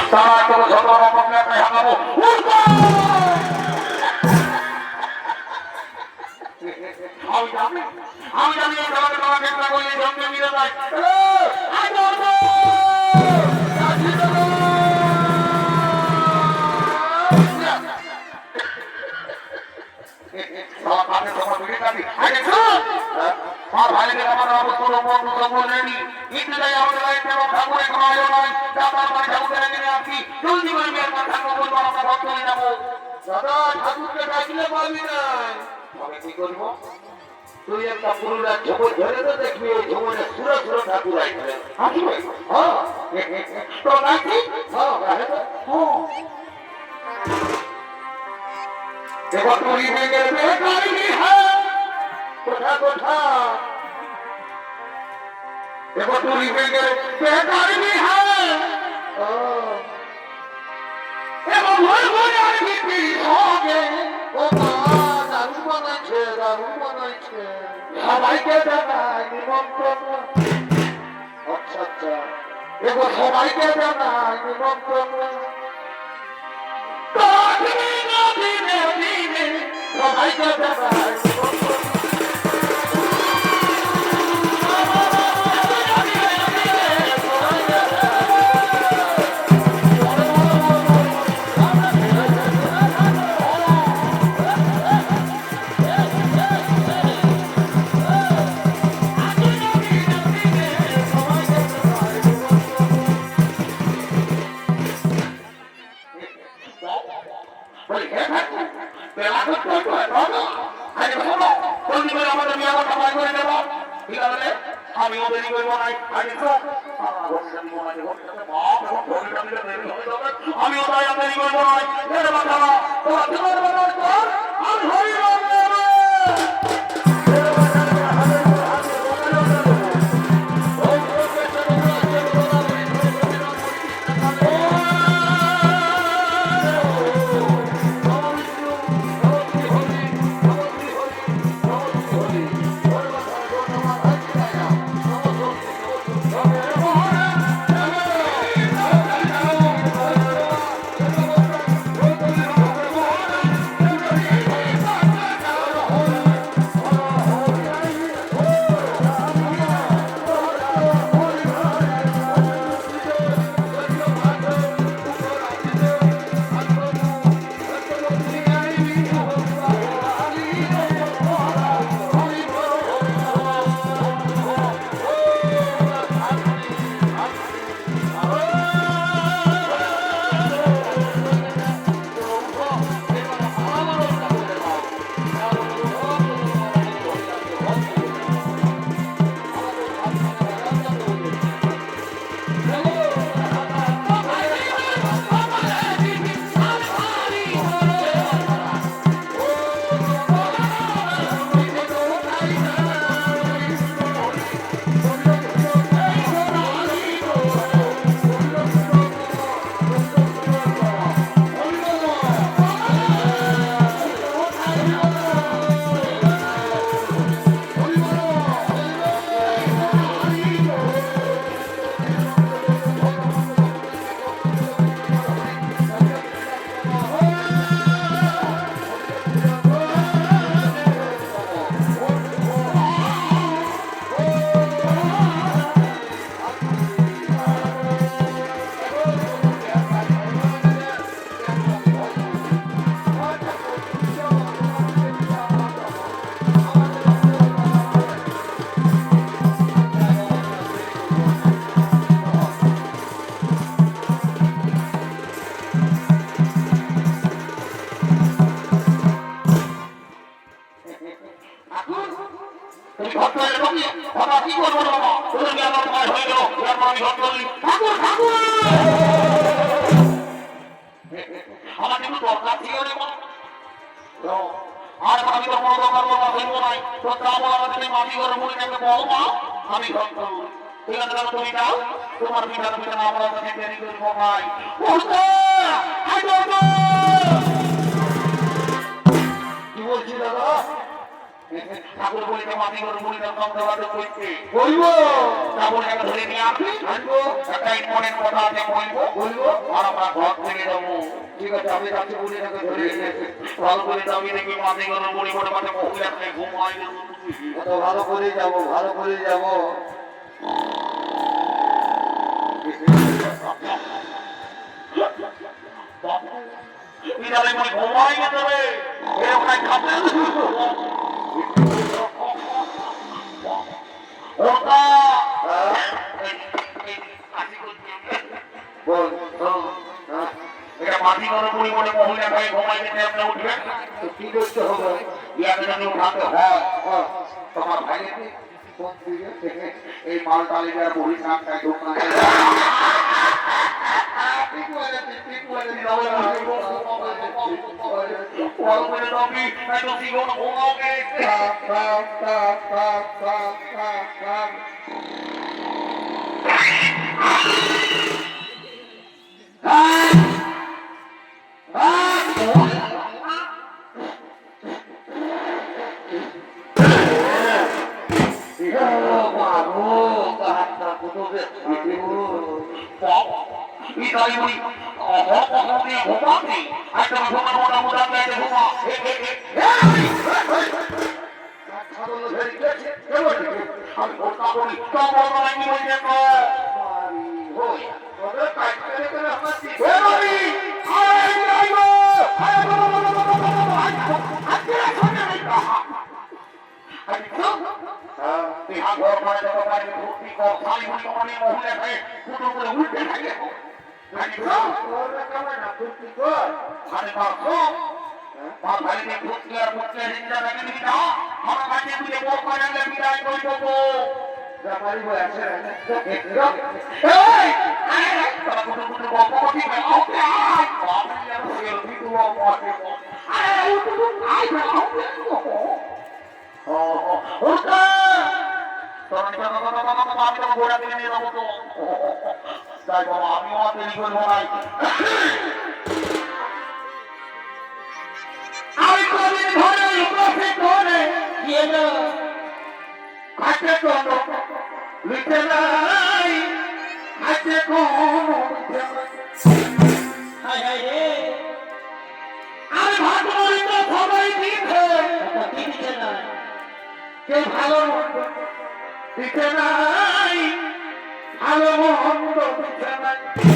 সারা তো ছোট রকমের হাঁকাবো আমি জানি তোমাকে তোমাকে একটা করে সঙ্গে মিলে যাই আর ভাইকে আমার অবস্থা বন্ধু সম্বন্ধে ইন্দু যাই আমাদের বাড়িতে ঠাকুরের কোনো আয়োজন নয় তারপর বাড়ি ঠাকুরের এখানে আসি জলদি করে বিয়ের পর ঠাকুর বলবো আমরা ভক্ত হয়ে যাবো দাদা ঠাকুরকে ডাকলে পারবি না আমি কি করবো তুই একটা পুরুলিয়ার ঝোপর ধরে তো দেখবি ওই ঝোপরে সুরো সুরো ঠাকুর আসবে আসবে তো নাকি এবার তুই ভেঙে বেকারি হ্যাঁ কোথা কোথা এবার তুই ভেঙে বেকারি হ্যাঁ এবং আর কি হবে ও দারু বানাইছে সবাইকে জানাই নিমন্ত্রণ আচ্ছা আচ্ছা এবার সবাইকে জানাই নিমন্ত্রণ সবাইকে জানাই আমি ওদেরই করবো নাই আমি ওটাই আপনারই করবো নাই ঠাকুর বলিতে মাটি করে বলিতে সংসার করতে বলবো ঠাকুর একটা ধরে নিয়ে আসি আসবো একটা মনের কথা আছে বলবো বলবো আর আমরা ঘর থেকে যাবো ঠিক আছে আমি যাচ্ছি বলে তাকে ধরে এনে ভালো করে যাবি দেখি মাটি করে বলি করে মাঠে মহিলা ঘুম হয় না তো ভালো করে যাবো ভালো করে যাবো বিড়ালে মনে ঘুমাই গেছে রে এরকম খাতে ওটা বল এটা মাটি করে মুড়ি মনে মহিলা ভাই ঘুমাই গেছে আপনি উঠবেন তো কি করতে হবে ইয়াকে যদি উঠাতে হয় তোমার ভাইকে কোন দিকে এই মাল তালিকার পরিষ্কার দোকানে কেউ ভালো দিতে নাই ভালো মন্দ দিতে নাই